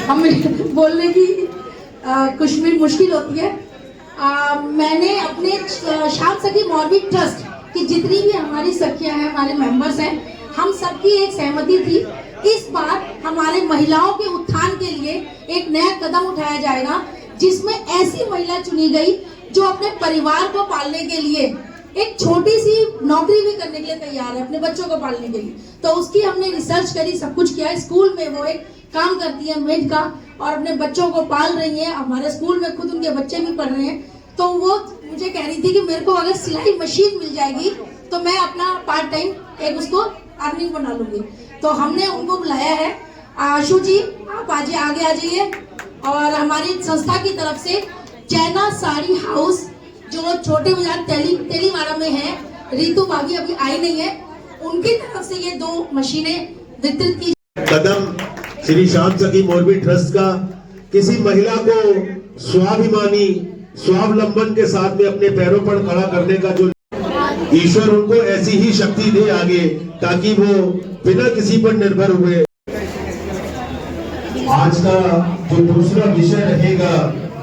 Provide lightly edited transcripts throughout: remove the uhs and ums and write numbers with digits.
हमें बोलने की कुछ भी मुश्किल होती है। मैंने अपने श्याम सखी मॉर्बी ट्रस्ट की जितनी भी हमारी सखियां हैं, हमारे मेंबर्स हैं, हम सबकी एक सहमति थी। इस बार हमारे महिलाओं के उत्थान के लिए एक नया कदम उठाया जाएगा, जिसमें ऐसी महिला चुनी गई जो अपने परिवार को पालने के लिए एक छोटी सी नौकरी भी करने के लिए तैयार है, अपने बच्चों को पालने के लिए। तो उसकी हमने रिसर्च करी, सब कुछ किया। स्कूल में वो एक काम करती है मेड का, और अपने बच्चों को पाल रही है। हमारे स्कूल में खुद उनके बच्चे भी पढ़ रहे हैं। तो वो मुझे कह रही थी कि मेरे को अगर सिलाई मशीन मिल जाएगी तो मैं अपना पार्ट टाइम एक उसको अर्निंग बना लूंगी। तो हमने उनको बुलाया है। आशु जी, आप आगे आ जाइए। और हमारी संस्था की तरफ से चैना साड़ी हाउस जो छोटे बाजार तेलीवाड़ा में है, रितु भाभी अभी आई नहीं है, उनकी तरफ से ये 2 मशीनें वितरित की। कदम श्री श्याम सखी मॉर्बी ट्रस्ट का किसी महिला को स्वाभिमानी स्वावलंबन के साथ में अपने पैरों पर खड़ा करने का जो ईश्वर उनको ऐसी ही शक्ति दे आगे, ताकि वो बिना किसी पर निर्भर हुए। आज का जो दूसरा विषय रहेगा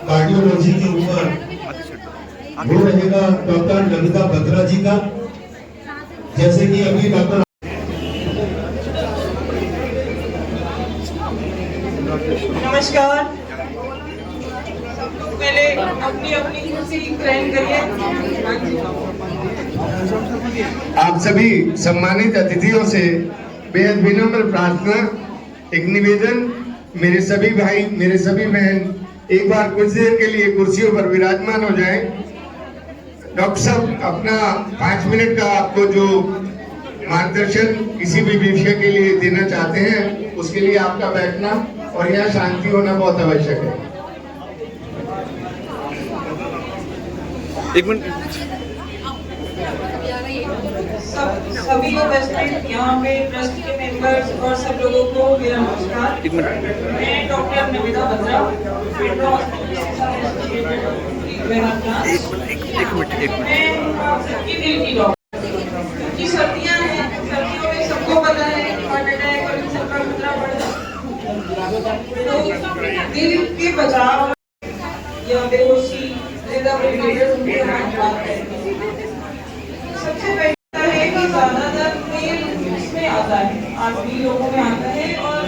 कार्डियोलॉजी के ऊपर, वो रहेगा डॉक्टर नमिता बत्रा जी का। जैसे कि अभी डॉक्टर नमस्कार, पहले अपनी अपनी कुर्सी ग्रहण करिए। आप सभी सम्मानित अतिथियों से बेहद विनम्र प्रार्थना, एक निवेदन, मेरे सभी भाई, मेरे सभी बहन एक बार कुछ देर के लिए कुर्सियों पर विराजमान हो जाएं। डॉक्टर साहब अपना 5 मिनट का आपको जो मार्गदर्शन किसी भी विषय के लिए देना चाहते हैं, उसके लिए आपका बैठना और यहाँ शांति होना बहुत आवश्यक है। एक मिनट। सभी उपस्थित यहाँ पे ट्रस्ट के मेंबर्स और सब लोगों को मेरा नमस्कार। मैं डॉक्टर नमिता बत्रा, मैं सबकी दिल की डॉक्टर, क्योंकि सर्दियाँ हैं, सर्दियों में सबको पता है हार्ट अटैक और इन सबका खतरा बढ़ जाता है। तो दिल के बचाव या बेहोशी उनके बात करते हैं। सबसे पहले है कि ज्यादातर तेल इसमें आता है, आदमी लोगों में आता है, और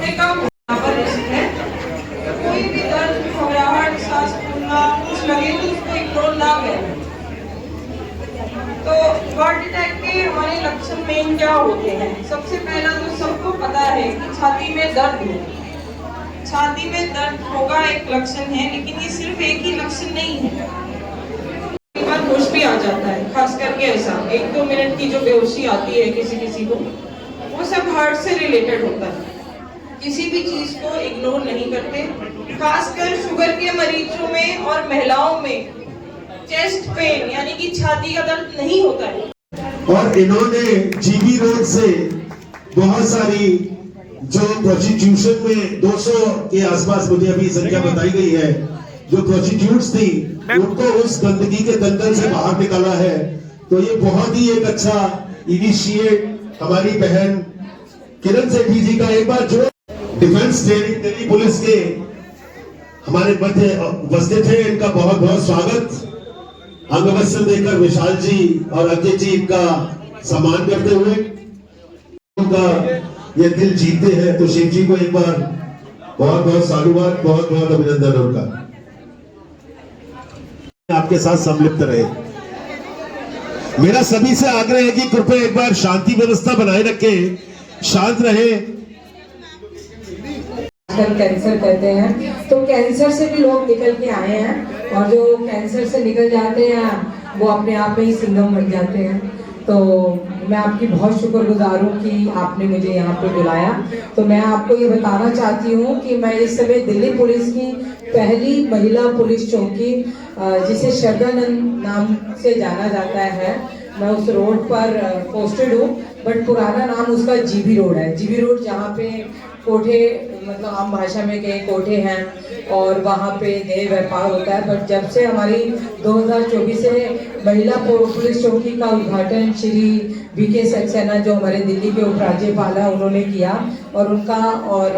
ये कम रिस्क है। कोई भी दर्द, घबराहट, सांस फूलना कुछ लगे तो उसको इग्नोर ना करें। तो हार्ट अटैक के हमारे लक्षण मेन क्या होते हैं? सबसे पहला तो सबको पता है कि छाती में दर्द हो। छाती में दर्द होगा एक लक्षण है, लेकिन ये सिर्फ एक ही लक्षण नहीं है। होश भी आ जाता है, खास करके ऐसा 1-2 मिनट की जो बेहोशी आती है किसी को, वो सब हार्ट से रिलेटेड होता है। किसी भी चीज को इग्नोर नहीं करते। खासकर शुगर के मरीजों में और महिलाओं में चेस्ट पेन यानी कि छाती का दर्द नहीं होता है। और इन्होंने जीबी रोड से बहुत सारी जो प्रोस्टिट्यूशन में 200 के आसपास मुझे अभी संख्या बताई गई है, जो प्रोस्टिट्यूट्स थी, उनको उस गंदगी के दंगल से बाहर निकाला है। तो ये बहुत ही एक अच्छा इनिशिएट हमारी बहन किरण सेठी जी का एक बार जो डिफेंस ट्रेनिंग दिल्ली पुलिस के हमारे मध्य उपस्थित है, इनका बहुत बहुत स्वागत। अंगवस्त्र देकर विशाल जी और अजय जी का सम्मान करते हुए उनका ये दिल जीतते हैं। तो शिव जी को एक बार बहुत बहुत साधुवाद, बहुत बहुत अभिनंदन उनका। आपके साथ सम्मिलित रहे। मेरा सभी से आग्रह है कि कृपया एक बार शांति व्यवस्था बनाए रखें, शांत रहे। कैंसर कहते हैं, तो कैंसर से भी लोग निकल के आए हैं, और जो कैंसर से निकल जाते हैं वो अपने आप में ही सिंघम बन जाते हैं। तो मैं आपकी बहुत शुक्रगुजार हूँ कि आपने मुझे यहाँ पे बुलाया। तो मैं आपको ये बताना चाहती हूँ कि मैं इस समय दिल्ली पुलिस की पहली महिला पुलिस चौकी, जिसे शरदानंद नाम से जाना जाता है, मैं उस रोड पर पोस्टेड हूँ, बट पुराना नाम उसका जीबी रोड है। जीबी रोड जहाँ पे कोठे, मतलब आम भाषा में कई कोठे हैं और वहाँ पे देह व्यापार होता है। बट जब से हमारी 2024 से महिला पुलिस चौकी का उद्घाटन श्री वीके सक्सेना जो हमारे दिल्ली के उपराज्यपाल हैं उन्होंने किया, और उनका और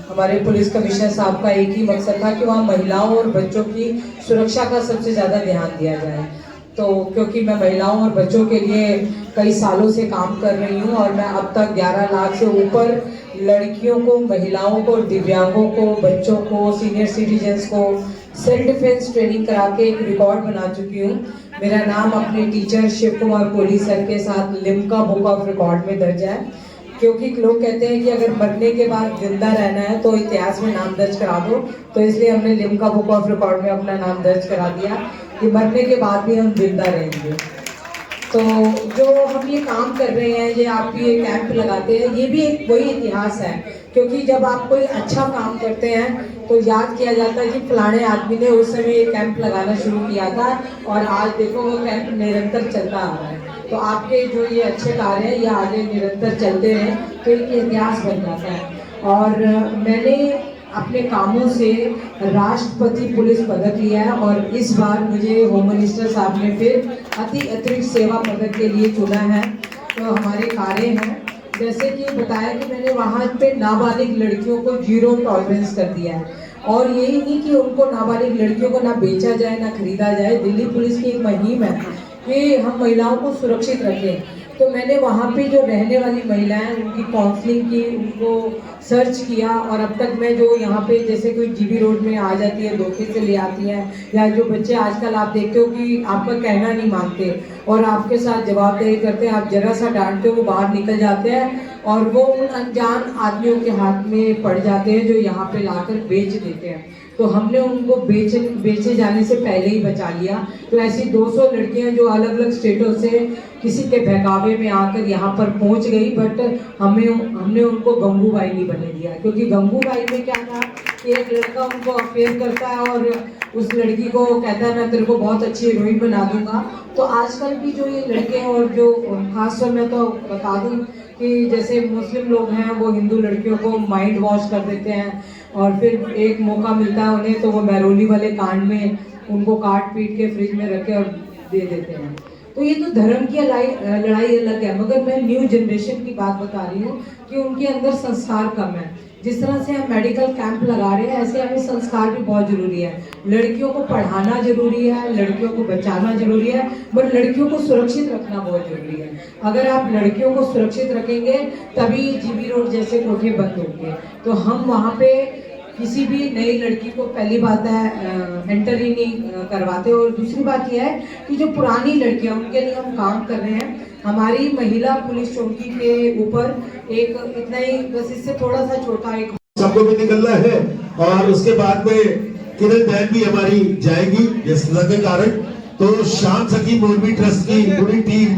हमारे पुलिस कमिश्नर साहब का एक ही मकसद था कि वहाँ महिलाओं और बच्चों की सुरक्षा का सबसे ज़्यादा ध्यान दिया जाए। तो क्योंकि मैं महिलाओं और बच्चों के लिए कई सालों से काम कर रही हूँ और मैं अब तक 11 लाख से ऊपर लड़कियों को, महिलाओं को, दिव्यांगों को, बच्चों को, सीनियर सिटीजन्स को सेल्फ डिफेंस ट्रेनिंग करा के एक रिकॉर्ड बना चुकी हूँ। मेरा नाम अपने टीचर शिव कुमार कोहली सर के साथ लिम्का बुक ऑफ रिकॉर्ड में दर्ज है, क्योंकि लोग कहते हैं कि अगर मरने के बाद जिंदा रहना है तो इतिहास में नाम दर्ज करा दो, तो इसलिए हमने लिम्का बुक ऑफ रिकॉर्ड में अपना नाम दर्ज करा दिया कि मरने के बाद भी हम जिंदा रहेंगे। तो जो हम ये काम कर रहे हैं, ये आप ये कैंप लगाते हैं, ये भी एक वही इतिहास है, क्योंकि जब आप कोई अच्छा काम करते हैं तो याद किया जाता है कि फलाने आदमी ने उस समय ये कैंप लगाना शुरू किया था और आज देखो वो कैंप निरंतर चलता आ रहा है। तो आपके जो ये अच्छे कार्य हैं ये आगे निरंतर चलते रहें तो एक इतिहास बन जाता है। और मैंने अपने कामों से राष्ट्रपति पुलिस पदक लिया है और इस बार मुझे होम मिनिस्टर साहब ने फिर अतिरिक्त सेवा पदक के लिए चुना है। तो हमारे कार्य हैं, जैसे कि बताया कि मैंने वहाँ पे नाबालिग लड़कियों को 0 टॉलरेंस कर दिया है, और यही नहीं कि उनको नाबालिग लड़कियों को ना बेचा जाए ना खरीदा जाए। दिल्ली पुलिस की एक मुहिम है कि हम महिलाओं को सुरक्षित रखें। तो मैंने वहाँ पे जो रहने वाली महिलाएं उनकी काउंसलिंग की, उनको सर्च किया, और अब तक मैं जो यहाँ पे जैसे कोई जीबी रोड में आ जाती है, धोखे से ले आती हैं, या जो बच्चे आजकल आप देखते हो कि आपका कहना नहीं मानते और आपके साथ जवाबदेही करते हैं, आप जरा सा डांटते हो वो बाहर निकल जाते हैं और वो उन अनजान आदमियों के हाथ में पड़ जाते हैं जो यहाँ पे लाकर बेच देते हैं। तो हमने उनको बेचे जाने से पहले ही बचा लिया। तो ऐसी 200 लड़कियां जो अलग अलग स्टेटों से किसी के बहकावे में आकर यहाँ पर पहुँच गई, बट हमने उनको गंगूबाई नहीं बने दिया, क्योंकि गंगूबाई में क्या था कि एक लड़का उनको अफेयर करता है और उस लड़की को कहता है मैं तेरे को बहुत अच्छी हीरोइन बना दूंगा। तो आजकल भी जो ये लड़के और जो खासतौर में तो बता दूं कि जैसे मुस्लिम लोग हैं वो हिंदू लड़कियों को माइंड वॉश कर देते हैं और फिर एक मौका मिलता है उन्हें तो वो महरौली वाले कांड में उनको काट पीट के फ्रिज में रख के और दे देते हैं। तो ये तो धर्म की लड़ाई अलग है, मगर मैं न्यू जनरेशन की बात बता रही हूँ कि उनके अंदर संस्कार कम है। जिस तरह से हम मेडिकल कैंप लगा रहे हैं ऐसे हमें संस्कार भी बहुत जरूरी है। लड़कियों को पढ़ाना जरूरी है, लड़कियों को बचाना जरूरी है, पर लड़कियों को सुरक्षित रखना बहुत जरूरी है। अगर आप लड़कियों को सुरक्षित रखेंगे तभी जीबी रोड जैसे कोठे बंद होंगे। तो हम वहाँ पे किसी भी नई लड़की को पहली बात है एंटर ही नहीं करवाते, और दूसरी बात यह है कि जो पुरानी लड़कियां उनके लिए हम काम कर रहे हैं। हमारी महिला पुलिस चौकी के ऊपर एक इतना ही, बस इससे थोड़ा सा छोटा एक सबको भी निकलना है और उसके बाद में किरण बहन भी हमारी जाएगी व्यस्तता के कारण। तो शाम सखी मोरबी ट्रस्ट की पूरी टीम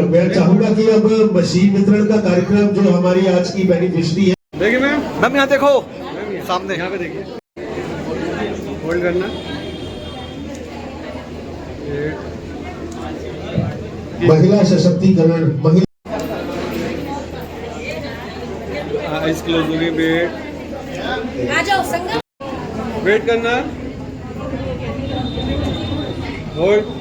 मैं चाहूंगा कि अब मशीन वितरण का कार्यक्रम जो हमारी आज की बेनिफिशरी है, देखिए मैम यहाँ देखो, सामने यहाँ पे देखिए, होल्ड करना, महिला सशक्तिकरण, महिला आइस क्लोज हो गई, वेट आ जाओ संगम, वेट करना, होल्ड,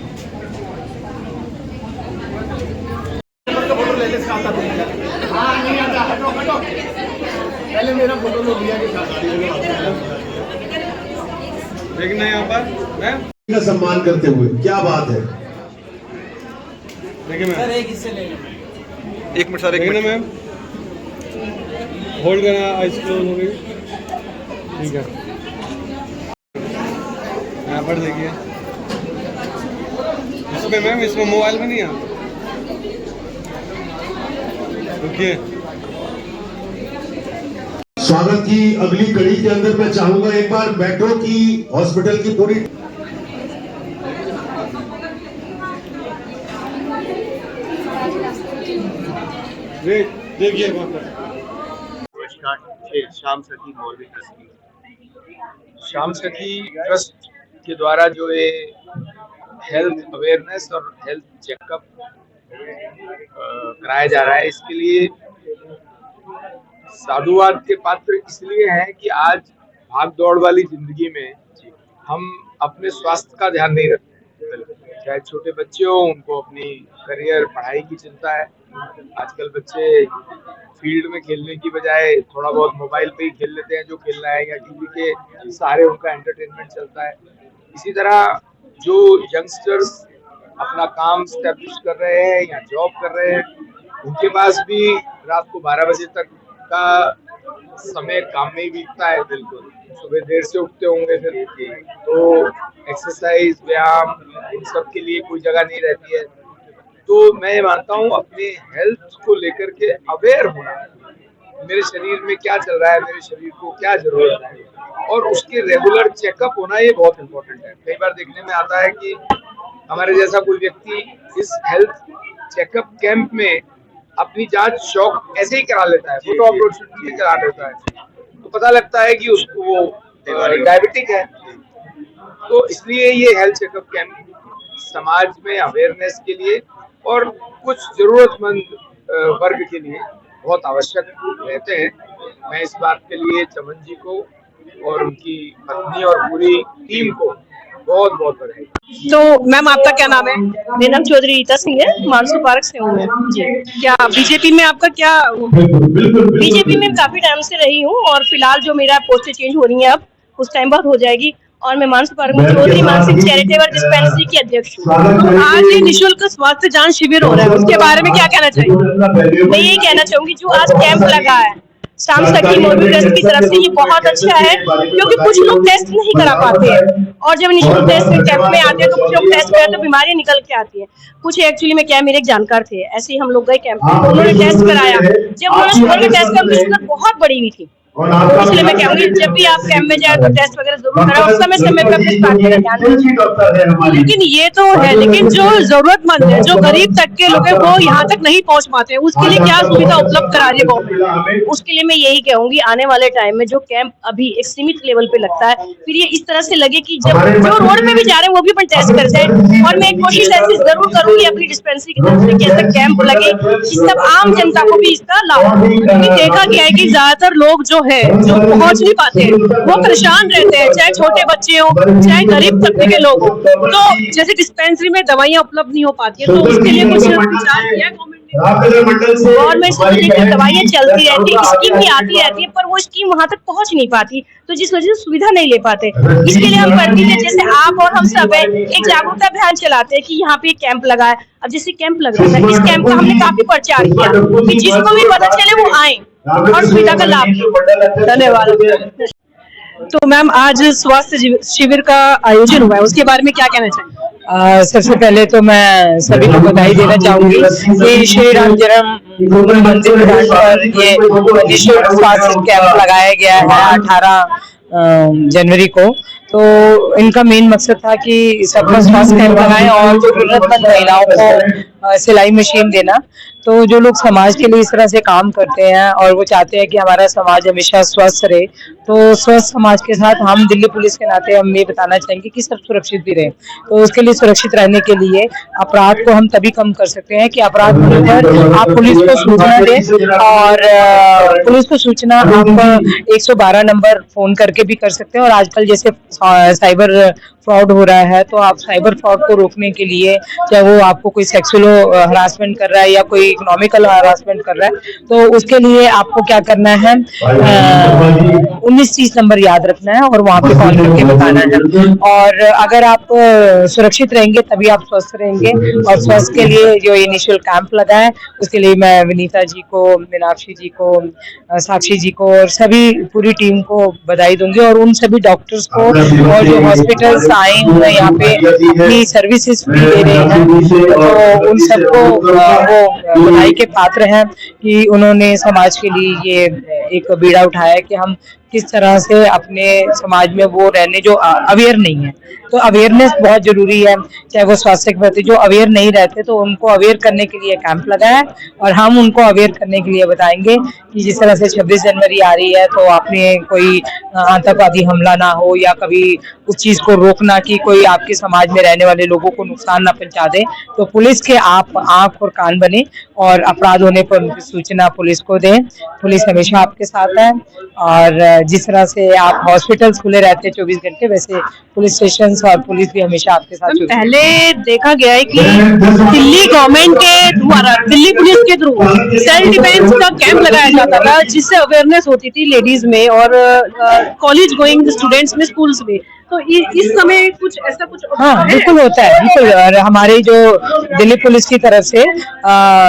पहले मेरा फोटो लो भैया के साथ। देखना यहाँ पर मैम का सम्मान करते हुए, क्या बात है। देखिए मैम, एक मिनट सर, एक देखना मिनट मैम, होल्ड करना, आइस क्लोज हो गई, ठीक है। यहाँ पर देखिए, इसमें मैम, इसमें मोबाइल में नहीं है, रुकिए। स्वागत की अगली कड़ी के अंदर मैं चाहूंगा एक बार मेट्रो की हॉस्पिटल की पूरी देखिए नमस्कार, शाम सखी मौलवी ट्रस्ट। शाम सखी ट्रस्ट के द्वारा जो ये हेल्थ अवेयरनेस और हेल्थ चेकअप कराया जा रहा है, इसके लिए साधुवाद के पात्र इसलिए हैं कि आज भाग दौड़ वाली जिंदगी में हम अपने स्वास्थ्य का ध्यान नहीं रखते। चाहे छोटे बच्चे हो, उनको अपनी करियर पढ़ाई की चिंता है। आजकल बच्चे फील्ड में खेलने की बजाय थोड़ा बहुत मोबाइल पे ही खेल लेते हैं जो खेलना है, या टीवी के सहारे उनका एंटरटेनमेंट चलता है। इसी तरह जो यंगस्टर्स अपना काम स्टैब्लिश कर रहे हैं या जॉब कर रहे हैं, उनके पास भी रात को 12 बजे तक का समय काम में ही बीतता है। बिल्कुल सुबह देर से उठते होंगे, फिर तो एक्सरसाइज व्यायाम इन सब के लिए कोई जगह नहीं रहती है। तो मैं मानता हूँ अपने हेल्थ को लेकर के अवेयर होना, मेरे शरीर में क्या चल रहा है, मेरे शरीर को क्या जरूरत है, और उसके रेगुलर चेकअप होना ये बहुत इम्पोर्टेंट है। कई बार देखने में आता है कि हमारे जैसा कोई व्यक्ति इस हेल्थ चेकअप कैंप में अपनी जांच शौक ऐसे ही करा लेता है, फोटो अपलोड करा लेता है, तो पता लगता है कि उसको वो डायबिटिक है। तो इसलिए ये हेल्थ चेकअप कैंप समाज में अवेयरनेस के लिए और कुछ जरूरतमंद वर्ग के लिए बहुत आवश्यक रहते हैं। मैं इस बात के लिए चमन जी को और उनकी पत्नी और पूरी टीम को बहुत बहुत बधाई। तो मैम आपका क्या नाम है? मेरा नाम चौधरी रीता सिंह है, मानसू पार्क से हूँ मैं जी। क्या बीजेपी में आपका क्या? बीजेपी में काफी टाइम से रही हूँ और फिलहाल जो मेरा पोस्टें चेंज हो रही है अब कुछ टाइम बाद हो जाएगी, और मैं मानसू पार्क में चौधरी मानसिक चैरिटेबल डिस्पेंसरी की अध्यक्ष हूँ। तो आज ये निःशुल्क स्वास्थ्य जांच शिविर हो रहा है, उसके बारे में क्या कहना चाहिए? मैं यही कहना चाहूंगी जो आज कैंप लगा है शाम सखी मोरबी ट्रस्ट की तरफ से, ये बहुत अच्छा है, क्योंकि कुछ लोग टेस्ट नहीं करा पाते हैं, और जब निःशुल्क टेस्ट कैंप में आते हैं तो कुछ लोग टेस्ट कराते तो बीमारियां निकल के आती है। कुछ एक्चुअली में क्या, मेरे एक जानकार थे, ऐसे ही हम लोग गए कैंप में, उन्होंने टेस्ट कराया, जब उन्होंने शुगर के टेस्ट का शुगर बहुत बड़ी हुई थी। तो इसलिए मैं कहूंगी जब भी आप कैंप में जाए तो टेस्ट वगैरह जरूर कराओ, उस समय पे अपने स्वास्थ्य का ध्यान रखें। लेकिन ये तो है, लेकिन जो जरूरतमंद है, जो गरीब तक के लोग हैं, वो यहाँ तक नहीं पहुँच पाते, उसके लिए क्या सुविधा उपलब्ध करा रही है गवर्नमेंट? उसके लिए मैं यही कहूंगी आने वाले टाइम में जो कैंप अभी एक सीमित लेवल पे लगता है, फिर ये इस तरह से लगे कि जब जो रोड पे भी जा रहे हैं वो भी अपन टेस्ट करते हैं। और मैं एक कोशिश ऐसी जरूर करूंगी अपनी डिस्पेंसरी की तरफ से कि ऐसा कैंप लगे कि सब आम जनता को भी इसका लाभ, क्योंकि देखा गया है कि ज्यादातर लोग जो है जो पहुंच नहीं पाते, वो परेशान रहते हैं, चाहे छोटे बच्चे हो चाहे गरीब तबके के लोग हो। तो जैसे डिस्पेंसरी में दवाइयां उपलब्ध नहीं हो पाती है, तो उसके लिए कुछ विचार किया गवर्नमेंट से लेकर दवाइयां चलती रहती है, स्कीम भी आती रहती है, पर वो स्कीम वहां तक पहुंच नहीं पाती, तो जिस वजह से सुविधा नहीं ले पाते। इसके लिए हम करती है, जैसे आप और हम सब है, एक जागरूकता अभियान चलाते हैं कि यहाँ पे कैंप लगा है। अब जैसे कैंप लग रहा है, इस कैंप का हमने काफी प्रचार किया कि जिसको भी पता चले वो आए और सुविधा का लाभ लें। धन्यवाद। तो मैम आज स्वास्थ्य शिविर का आयोजन हुआ है, उसके बारे में क्या कहना चाहिए? सबसे पहले तो मैं सभी को बधाई देना चाहूंगी कि श्री राम जन्म मंदिर ग्राउंड पर ये निःशुल्क स्वास्थ्य कैंप लगाया गया है 18 जनवरी को। तो इनका मेन मकसद था कि सबका स्वास्थ्य कैंप लगाएं और जरूरतमंद महिलाओं को सिलाई मशीन देना। तो जो लोग समाज के लिए इस तरह से काम करते हैं और वो चाहते हैं कि हमारा समाज हमेशा स्वस्थ रहे, तो स्वस्थ समाज के साथ हम दिल्ली पुलिस के नाते हम ये बताना चाहेंगे कि सब सुरक्षित भी रहे। तो उसके लिए सुरक्षित रहने के लिए अपराध को हम तभी कम कर सकते हैं कि अपराध होने पर आप पुलिस को सूचना दें, और पुलिस को सूचना आप 112 नंबर फोन करके भी कर सकते हैं। और आजकल जैसे साइबर फ्रॉड हो रहा है, तो आप साइबर फ्रॉड को रोकने के लिए, चाहे वो आपको कोई सेक्सुअल हरासमेंट कर रहा है या कोई इकोनॉमिकल हरासमेंट कर रहा है, तो उसके लिए आपको क्या करना है, 1930 नंबर याद रखना है और वहाँ पे कॉल करके बताना है। और अगर आप सुरक्षित रहेंगे तभी आप स्वस्थ रहेंगे। और स्वस्थ के लिए जो ये निःशुल्क कैंप लगा है, उसके लिए मैं विनीता जी को, मीनाक्षी जी को, साक्षी जी को और सभी पूरी टीम को बधाई दूंगी, और उन सभी डॉक्टर्स को और जो हॉस्पिटल्स आए हुए यहाँ पे अपनी सर्विसेज फ्री दे रहे हैं, तो उन सबको वो बधाई के पात्र हैं कि उन्होंने समाज के लिए ये एक बीड़ा उठाया कि हम किस तरह से अपने समाज में वो रहने जो अवेयर नहीं है। तो अवेयरनेस बहुत जरूरी है, चाहे वो स्वास्थ्य के प्रति जो अवेयर नहीं रहते तो उनको अवेयर करने के लिए कैंप लगा है और हम उनको अवेयर करने के लिए बताएंगे कि जिस तरह से 26 जनवरी आ रही है तो आपने कोई आतंकवादी हमला ना हो या कभी उस चीज को रोकना कि कोई आपके समाज में रहने वाले लोगों को नुकसान ना पहुंचा दे। तो पुलिस के आप आंख और कान बने और अपराध होने पर उनकी सूचना पुलिस को दें। पुलिस हमेशा आपके साथ है और जिस तरह से आप हॉस्पिटल्स खुले रहते हैं 24 घंटे, वैसे पुलिस स्टेशन और पुलिस भी हमेशा आपके साथ। पहले देखा गया है कि दिल्ली गवर्नमेंट के द्वारा, दिल्ली पुलिस के थ्रू सेल्फ डिफेंस का कैंप लगाया जाता था जिससे अवेयरनेस होती थी लेडीज में और कॉलेज गोइंग स्टूडेंट्स में, स्कूल्स में। तो इस समय कुछ ऐसा कुछ हाँ बिल्कुल होता है, बिल्कुल। और हमारी जो दिल्ली पुलिस की तरफ से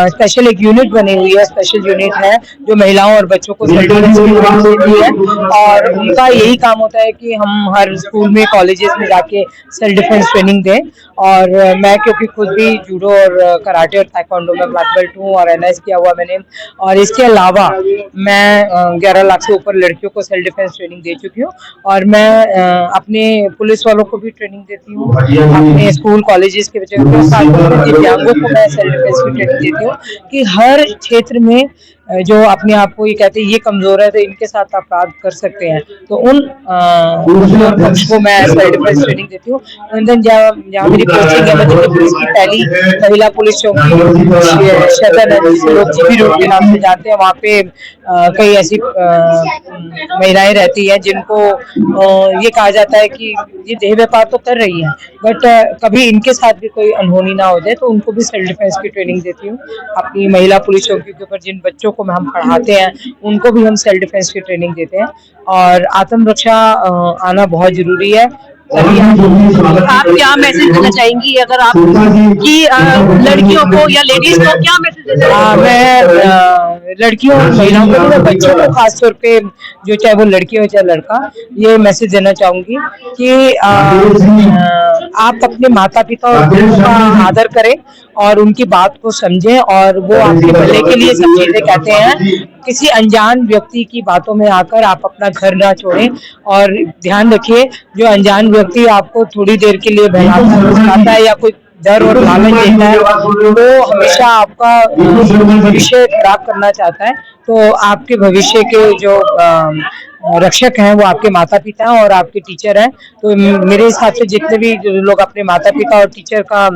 स्पेशल एक यूनिट बनी हुई है, स्पेशल यूनिट है जो महिलाओं और बच्चों को सेल्फ डिफेंस की ट्रेनिंग देती है और उनका यही काम होता है कि हम हर स्कूल में, कॉलेजेस में जाके सेल्फ डिफेंस ट्रेनिंग दें। और मैं क्योंकि खुद भी जूडो और कराटे और ताइक्वांडो में ब्लैक बेल्ट हूँ और NIS किया हुआ मैंने, और इसके अलावा मैं 11 लाख से ऊपर लड़कियों को सेल्फ डिफेंस ट्रेनिंग दे चुकी हूँ और मैं अपने पुलिस वालों को भी ट्रेनिंग देती हूँ, अपने स्कूल कॉलेजेस के बच्चों को, दिव्यांगों को मैं सेल्फ डिफेंस की ट्रेनिंग देती हूँ कि हर क्षेत्र में जो अपने आप को ये कहते हैं ये कमजोर है तो इनके साथ अपराध कर सकते हैं, तो उन पक्ष को मैं सेल्फ डिफेंस ट्रेनिंग देती हूँ। जहाँ मेरी पोस्टिंग है मध्य पुलिस की पहली महिला पुलिस चौकी शदन है जिसे लोग जीबी रोड के नाम से जानते हैं, वहाँ पे कई ऐसी महिलाएं रहती हैं जिनको ये कहा जाता है कि ये देह व्यापार तो कर रही है बट कभी इनके साथ भी कोई अनहोनी ना हो जाए, तो उनको भी सेल्फ डिफेंस की ट्रेनिंग देती हूँ। अपनी महिला पुलिस चौकी के ऊपर जिन बच्चों को हम पढ़ाते हैं उनको भी हम सेल्फ डिफेंस की ट्रेनिंग देते हैं और आत्मरक्षा आना बहुत जरूरी है। आप क्या मैसेज देना चाहेंगी अगर आप कि लड़कियों को या लेडीज को क्या मैसेज देना चाहेंगी? मैं लड़कियों और महिलाओं को, बच्चों को खासतौर पे, जो चाहे वो लड़की हो चाहे लड़का, ये मैसेज देना चाहूंगी कि आप अपने माता पिता और गुरुओं का आदर करें और उनकी बात को समझें और वो आपके भले के लिए सब चीजें कहते हैं। किसी अनजान व्यक्ति की बातों में आकर आप अपना घर ना छोड़ें और ध्यान रखिए जो अनजान व्यक्ति आपको थोड़ी देर के लिए बहलाता है या कोई डर और लालच देता है वो हमेशा आपका भविष्य खराब करना चाहता है। तो आपके भविष्य के जो रक्षक हैं वो आपके माता पिता हैं और आपके टीचर हैं। तो मेरे हिसाब से जितने भी लोग अपने माता पिता और टीचर का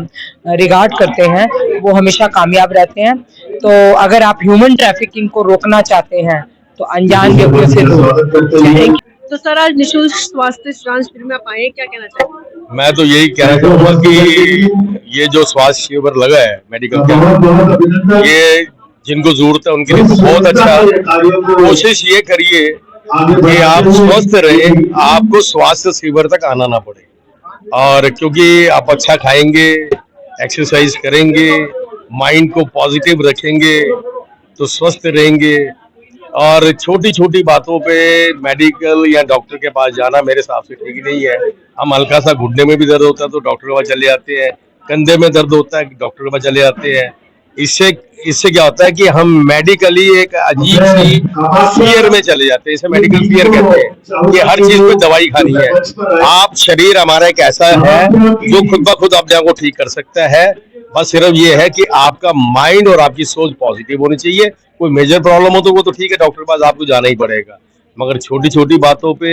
रिगार्ड करते हैं वो हमेशा कामयाब रहते हैं। तो अगर आप ह्यूमन ट्रैफिकिंग को रोकना चाहते हैं तो अनजान व्यक्तियों से रोकें। तो सर आज निःशुल्क स्वास्थ्य जांच शिविर में आप आए, क्या कहना चाहेंगे? मैं तो यही कहना चाहूंगा कि ये जो स्वास्थ्य शिविर लगा है मेडिकल कैंप, ये जिनको जरूरत है उनके लिए तो बहुत अच्छा। कोशिश ये करिए कि आप स्वस्थ रहे, आपको स्वास्थ्य शिविर तक आना ना पड़े। और क्योंकि आप अच्छा खाएंगे, एक्सरसाइज करेंगे, माइंड को पॉजिटिव रखेंगे तो स्वस्थ रहेंगे। और छोटी छोटी बातों पे मेडिकल या डॉक्टर के पास जाना मेरे हिसाब से ठीक नहीं है। हम हल्का सा घुटने में भी दर्द होता है तो डॉक्टर के पास चले जाते हैं, कंधे में दर्द होता है डॉक्टर के पास चले जाते हैं। इससे क्या होता है कि हम मेडिकली एक अजीब सी फियर में चले जाते हैं, इसे मेडिकल फियर कहते हैं कि हर चीज पे दवाई खानी है। आप शरीर हमारा एक ऐसा है जो खुद ब खुद अपने आप को ठीक कर सकता है। बस सिर्फ ये है कि आपका माइंड और आपकी सोच पॉजिटिव होनी चाहिए। कोई मेजर प्रॉब्लम हो तो वो तो ठीक है, डॉक्टर के पास आपको जाना ही पड़ेगा, मगर छोटी छोटी बातों पे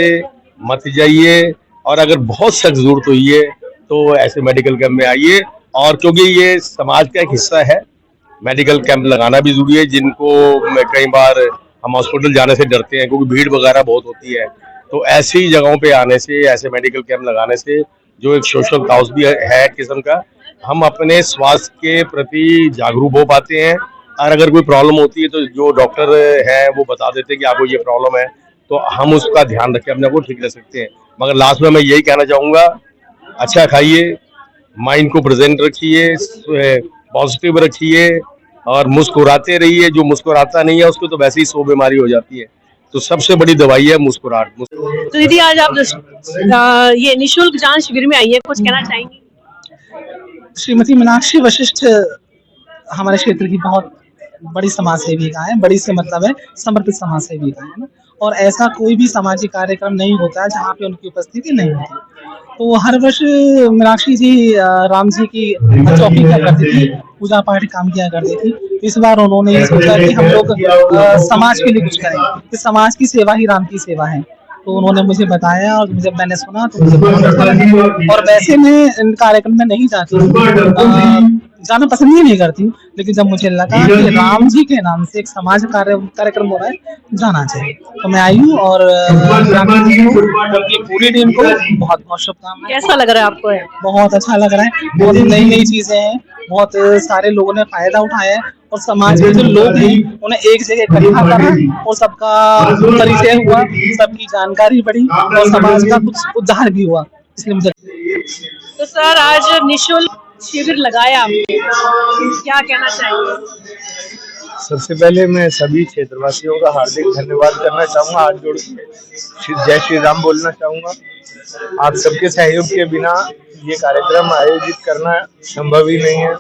मत जाइए। और अगर बहुत सख्त जरूरत हुई है तो ऐसे मेडिकल कैंप में आइए। और क्योंकि ये समाज का एक हिस्सा है, मेडिकल कैंप लगाना भी जरूरी है। जिनको कई बार हम हॉस्पिटल जाने से डरते हैं क्योंकि भीड़ वगैरह बहुत होती है, तो ऐसी जगहों पे आने से, ऐसे मेडिकल कैंप लगाने से जो एक सोशल काउज भी है किस्म का, हम अपने स्वास्थ्य के प्रति जागरूक हो पाते हैं। और अगर कोई प्रॉब्लम होती है तो जो डॉक्टर है वो बता देते हैं कि आपको ये प्रॉब्लम है, तो हम उसका ध्यान रख के अपने को ठीक रह सकते हैं। मगर लास्ट में मैं यही कहना चाहूँगा, अच्छा खाइए, माइंड को प्रेजेंट रखिए, पॉजिटिव रखिए और मुस्कुराते रहिए। जो मुस्कुराता नहीं है उसको तो वैसे ही 100 बीमारी हो जाती है। तो सबसे बड़ी दवाई है मुस्कुराहट। तो दीदी आज आप ये निःशुल्क जांच शिविर में आई है, कुछ कहना चाहेंगी? श्रीमती मीनाक्षी वशिष्ठ हमारे क्षेत्र की बहुत बड़ी समाज सेविका है, बड़ी से मतलब है समर्पित समाज सेविका है ना। और ऐसा कोई भी सामाजिक कार्यक्रम नहीं होता है जहाँ पे उनकी उपस्थिति नहीं होती। तो हर वर्ष मीनाक्षी जी राम जी की चौकी किया करती थी, पूजा पाठ काम किया करती थी। तो इस बार उन्होंने ये सोचा कि हम लोग समाज के लिए कुछ करें, कि समाज की सेवा ही राम की सेवा है। तो उन्होंने मुझे बताया और जब मैंने सुना तो मुझे बहुत अच्छा लगा। और वैसे मैं इन कार्यक्रम में नहीं जाती हूँ, जाना पसंद ही नहीं करती हूँ, लेकिन जब मुझे लगा कि राम जी के नाम से एक समाज कार्यक्रम हो रहा है, जाना चाहिए, तो मैं आई हूँ। और उनकी पूरी टीम को बहुत बहुत शुभकामनाएं। कैसा लग रहा है आपको? बहुत अच्छा लग रहा है, बहुत नई नई चीजें हैं, बहुत सारे लोगों ने फायदा उठाया है और समाज के जो लोग हैं उन्हें एक जगह इकट्ठा करा और सबका परिचय हुआ, सबकी जानकारी बढ़ी और समाज का कुछ उद्धार भी हुआ, इसलिए मुझे। तो सर आज निःशुल्क शिविर लगाया आपने, क्या कहना चाहेंगे? सबसे पहले मैं सभी क्षेत्रवासियों का हार्दिक धन्यवाद करना चाहूँगा, हाथ जोड़ के जय श्री राम बोलना चाहूँगा। आप सबके सहयोग के बिना ये कार्यक्रम आयोजित करना संभव ही नहीं है।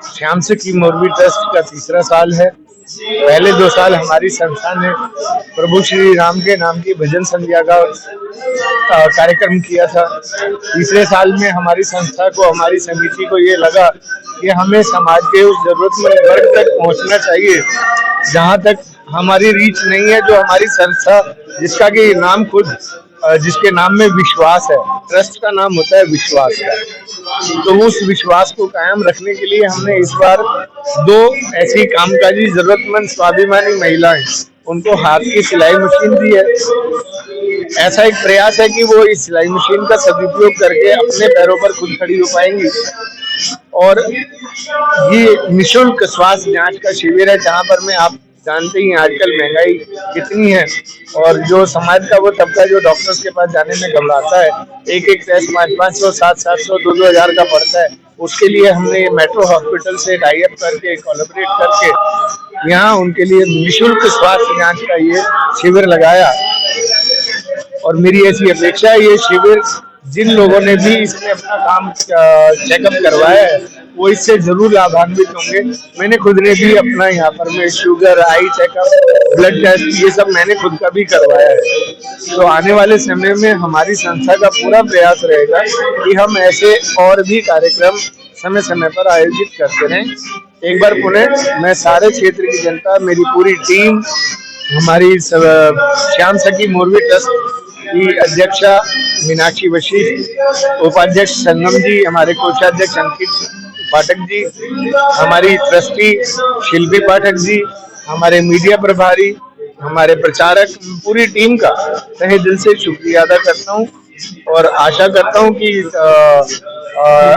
श्याम सखी मोरबी ट्रस्ट का तीसरा साल है। पहले 2 साल हमारी संस्था ने प्रभु श्री राम के नाम की भजन संध्या का कार्यक्रम किया था। तीसरे साल में हमारी संस्था को, हमारी समिति को ये लगा कि हमें समाज के उस जरूरतमंद वर्ग तक पहुंचना चाहिए जहां तक हमारी रीच नहीं है। जो हमारी संस्था जिसका कि नाम खुद, जिसके नाम में विश्वास है, ट्रस्ट का नाम होता है विश्वास का, तो उस विश्वास को कायम रखने के लिए हमने इस बार 2 ऐसी कामकाजी जरूरतमंद स्वाभिमानी महिलाएं, उनको हाथ की सिलाई मशीन दी है। ऐसा एक प्रयास है कि वो इस सिलाई मशीन का सदुपयोग करके अपने पैरों पर खुद खड़ी हो पाएंगी। और ये निःशुल्क स्वास्थ्य जांच का शिविर है, जहां पर मैं, आप जानते ही आजकल महंगाई कितनी है और जो समाज का वो तबका जो डॉक्टर्स के पास जाने में घबराता है, एक टेस्ट 500, 700, 2,000 का पड़ता है। उसके लिए हमने मेट्रो हॉस्पिटल से टाई अप करके, कोलैबोरेट करके यहाँ उनके लिए निःशुल्क स्वास्थ्य जांच का ये शिविर लगाया। और मेरी ऐसी अपेक्षा है, ये शिविर जिन लोगों ने भी इसमें अपना काम चेकअप करवाया है वो इससे जरूर लाभान्वित होंगे। मैंने खुद ने भी अपना यहाँ पर में sugar, eye checkup, blood test, ये सब मैंने खुद का भी करवाया है। तो आने वाले समय में हमारी संस्था का पूरा प्रयास रहेगा कि हम ऐसे और भी कार्यक्रम समय समय पर आयोजित करते रहें। एक बार पुनः मैं सारे क्षेत्र की जनता, मेरी पूरी टीम, हमारी श्याम सखी मोरबी ट्रस्ट की अध्यक्षा मीनाक्षी वशिष्ठ, उपाध्यक्ष संगम जी, हमारे कोषाध्यक्ष अंकित पाठक जी, हमारी ट्रस्टी शिल्पी पाठक जी, हमारे मीडिया प्रभारी, हमारे प्रचारक, पूरी टीम का तहे दिल से शुक्रिया अदा करता हूँ और आशा करता हूँ कि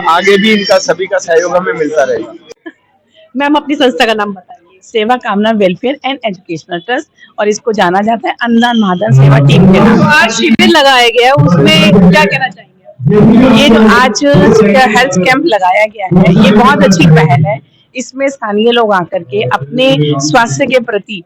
आगे भी इनका सभी का सहयोग हमें मिलता रहेगा। मैम अपनी संस्था का नाम बताइए। सेवा कामना वेलफेयर एंड एजुकेशनल ट्रस्ट, और इसको जाना जाता है अन्नदान महादान सेवा टीम के नाम। आज शिविर लगाया गया, उसमें क्या कहना चाहेंगे? ये जो आज हेल्थ कैंप लगाया गया है, ये बहुत अच्छी पहल है। इसमें स्थानीय लोग आकर के अपने स्वास्थ्य के प्रति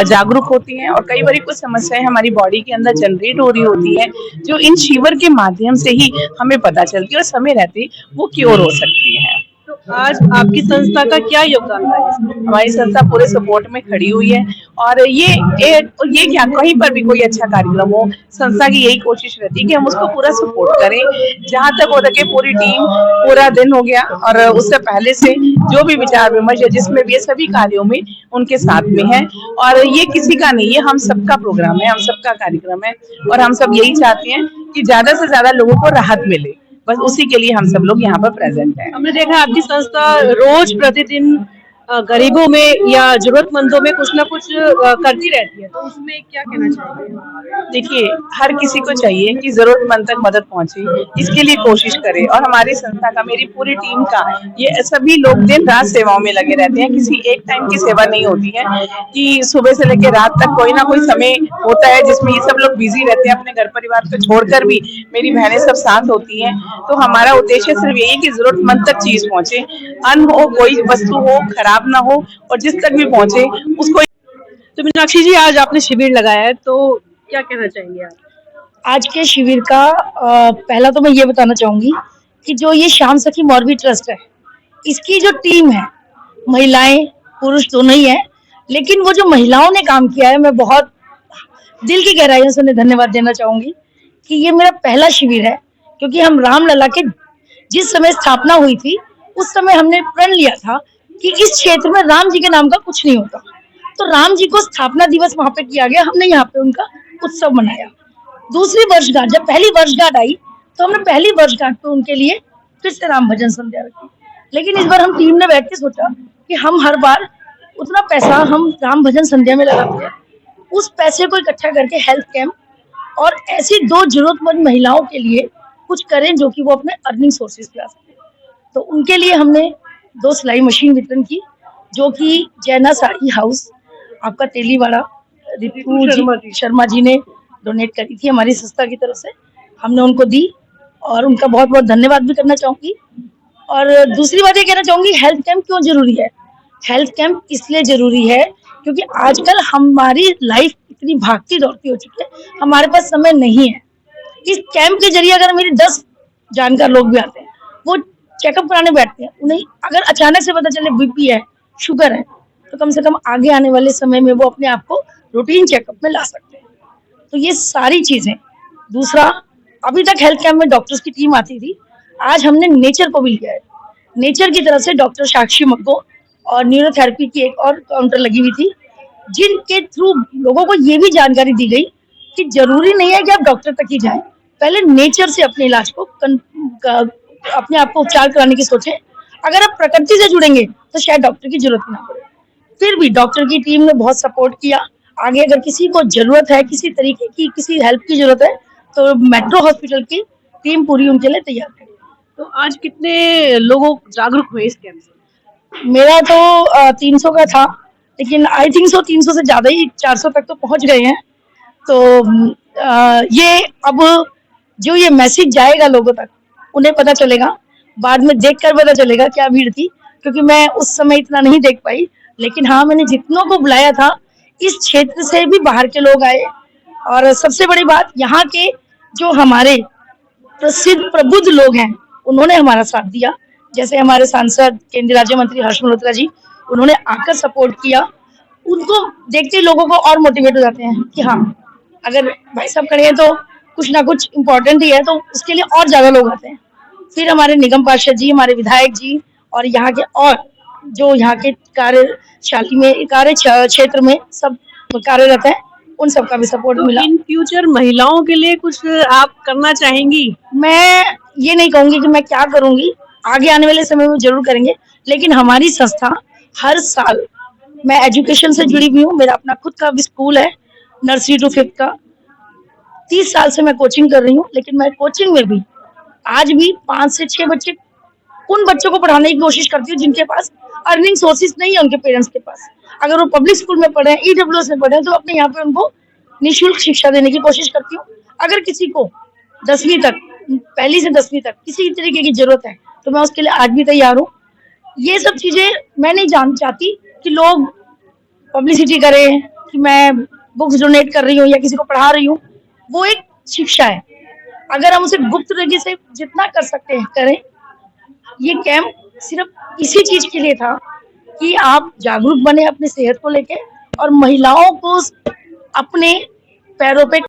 जागरूक होते हैं और कई बार कुछ समस्याएं हमारी बॉडी के अंदर जनरेट हो रही होती है, जो इन शिविर के माध्यम से ही हमें पता चलती है और समय रहते वो क्योर हो सकती है। तो आज आपकी संस्था का क्या योगदान है? हमारी संस्था पूरे सपोर्ट में खड़ी हुई है और ये क्या, कहीं पर भी कोई अच्छा कार्यक्रम हो, संस्था की यही कोशिश रहती है कि हम उसको पूरा सपोर्ट करें। जहां तक हो सके पूरी टीम, पूरा दिन हो गया और उससे पहले से जो भी विचार विमर्श है जिसमें भी, सभी कार्यों में उनके साथ में है। और ये किसी का नहीं, ये हम सबका प्रोग्राम है, हम सबका कार्यक्रम है और हम सब यही चाहते हैं कि ज्यादा से ज्यादा लोगों को राहत मिले, बस उसी के लिए हम सब लोग यहाँ पर प्रेजेंट हैं। हमने देखा आपकी संस्था रोज प्रतिदिन गरीबों में या जरूरतमंदों में कुछ ना कुछ करती रहती है, तो उसमें क्या कहना चाहिए? देखिए, हर किसी को चाहिए कि जरूरतमंद तक मदद पहुंचे, इसके लिए कोशिश करें। और हमारी संस्था का, मेरी पूरी टीम का, ये सभी लोग दिन रात सेवाओं में लगे रहते हैं। किसी एक टाइम की सेवा नहीं होती है कि सुबह से लेकर रात तक कोई ना कोई समय होता है जिसमें ये सब लोग बिजी रहते हैं। अपने घर परिवार को छोड़कर भी मेरी बहनें सब साथ होती हैं। तो हमारा उद्देश्य सिर्फ यही कि जरूरतमंद तक चीज पहुंचे, अन्न हो, कोई वस्तु हो, खराब ना हो, और जिस तक भी पहुंचे उसको। तो मीनाक्षी जी, आज आपने शिविर लगाया है, तो क्या कहना चाहेंगे आप? आज के शिविर का पहला तो मैं ये बताना चाहूंगी कि जो ये श्याम सखी मोरबी ट्रस्ट है, इसकी जो टीम है, महिलाएं, पुरुष दोनों ही हैं, लेकिन वो जो महिलाओं ने काम किया है, मैं बहुत दिल की गहराइयों से उन्हें धन्यवाद देना चाहूंगी कि ये मेरा पहला शिविर है, क्योंकि हम रामलला के जिस समय स्थापना हुई थी उस समय हमने प्रण लिया था कि इस क्षेत्र में राम जी के नाम का कुछ नहीं होता, तो राम जी को स्थापना दिवस वहां पे किया गया, हमने यहाँ पे उनका उत्सव मनाया। दूसरी वर्षगांठ, जब पहली वर्षगांठ आई तो हमने पहली वर्षगांठ पे उनके लिए फिर से राम भजन संध्या रखी, लेकिन इस बार हम टीम ने बैठ के सोचा कि हम हर बार उतना पैसा हम राम भजन संध्या में लगाते हैं, उस पैसे को इकट्ठा करके हेल्थ कैंप और ऐसी 2 जरूरतमंद महिलाओं के लिए कुछ करें जो कि वो अपने अर्निंग सोर्सेज पे आ सके। तो उनके लिए हमने 2 सिलाई मशीन वितरण की, जो कि जैना साड़ी हाउस आपका तेलीवाड़ा रितु शर्मा जी ने डोनेट करी थी हमारी संस्था की तरफ से, हमने उनको दी और उनका बहुत बहुत धन्यवाद भी करना चाहूंगी। और दूसरी बात ये कहना चाहूंगी, हेल्थ कैंप क्यों जरूरी है? हेल्थ कैंप इसलिए जरूरी है क्योंकि आजकल हमारी लाइफ इतनी भागती दौड़ती हो चुकी है, हमारे पास समय नहीं है। इस कैंप के जरिए अगर मेरे 10 जानकार लोग भी आते हैं, वो चेकअप कराने बैठते हैं, उन्हें अगर अचानक से पता चले बीपी है, शुगर है, तो कम से कम आगे आने वाले समय में वो अपने आप को रूटीन चेकअप में ला सकते हैं। तो ये सारी चीजें। दूसरा, अभी तक हेल्थ कैंप में डॉक्टर्स की टीम आती थी, आज हमने नेचर को भी लिया है। नेचर की तरफ से डॉक्टर साक्षी मग्गो और न्यूरोथेरेपी की एक और काउंटर लगी हुई थी, जिनके थ्रू लोगों को ये भी जानकारी दी गई कि जरूरी नहीं है कि आप डॉक्टर तक ही जाएं, पहले नेचर से अपने इलाज को अपने आप को उपचार कराने की सोचें। अगर आप प्रकृति से जुड़ेंगे तो शायद डॉक्टर की जरूरत ना पड़े। फिर भी डॉक्टर की टीम ने बहुत सपोर्ट किया। आगे अगर किसी को जरूरत है, किसी तरीके की किसी हेल्प की जरूरत है, तो मेट्रो हॉस्पिटल की टीम पूरी उनके लिए तैयार है। तो आज कितने लोग जागरूक हुए इस कैंप से? मेरा तो 300 का था, लेकिन आई थिंक 300 से ज्यादा ही 400 तक तो पहुंच गए हैं। तो ये अब जो ये मैसेज जाएगा लोगों तक, उन्हें पता चलेगा, बाद में देखकर पता चलेगा क्या भीड़ थी, क्योंकि मैं उस समय इतना नहीं देख पाई। लेकिन हाँ, मैंने जितनों को बुलाया था, इस क्षेत्र से भी बाहर के लोग आए। और सबसे बड़ी बात, यहाँ के जो हमारे प्रसिद्ध प्रबुद्ध लोग हैं, उन्होंने हमारा साथ दिया। जैसे हमारे सांसद केंद्रीय राज्य मंत्री हर्ष मल्होत्रा जी, उन्होंने आकर सपोर्ट किया। उनको देखते ही लोगों को और मोटिवेट हो जाते हैं कि हाँ, अगर भाई साहब खड़े हैं तो कुछ ना कुछ इम्पोर्टेंट ही है, तो उसके लिए और ज्यादा लोग आते हैं। फिर हमारे निगम पार्षद जी, हमारे विधायक जी और यहाँ के और जो यहाँ के कार्य क्षेत्र में सब कार्यरत हैं, उन सबका भी सपोर्ट मिला। इन फ्यूचर महिलाओं के लिए कुछ आप करना चाहेंगी? मैं ये नहीं कहूंगी कि मैं क्या करूंगी, आगे आने वाले समय में जरूर करेंगे, लेकिन हमारी संस्था हर साल, मैं एजुकेशन से जुड़ी हुई हूँ, मेरा अपना खुद का भी स्कूल है, नर्सरी टू 5th का। 30 साल से मैं कोचिंग कर रही हूँ, लेकिन मैं कोचिंग में भी आज भी 5 से 6 बच्चे, उन बच्चों को पढ़ाने की कोशिश करती हूँ जिनके पास अर्निंग सोर्सेज नहीं है उनके पेरेंट्स के पास। अगर वो पब्लिक स्कूल में पढ़े, EWS में पढ़े, तो अपने यहाँ पे उनको निःशुल्क शिक्षा देने की कोशिश करती हूँ। अगर किसी को 10वीं तक, पहली से 10वीं तक किसी तरीके की जरूरत है, तो मैं उसके लिए आज भी तैयार हूँ। ये सब चीजें मैं नहीं चाहती कि लोग पब्लिसिटी करें कि मैं बुक्स डोनेट कर रही हूँ या किसी को पढ़ा रही हूँ। वो एक शिक्षा है, अगर हम उसे गुप्त तरीके से जितना कर सकते हैं करें। ये कैंप सिर्फ इसी चीज के लिए था कि आप जागरूक बने अपनी सेहत को लेके और महिलाओं को अपने पैरों पे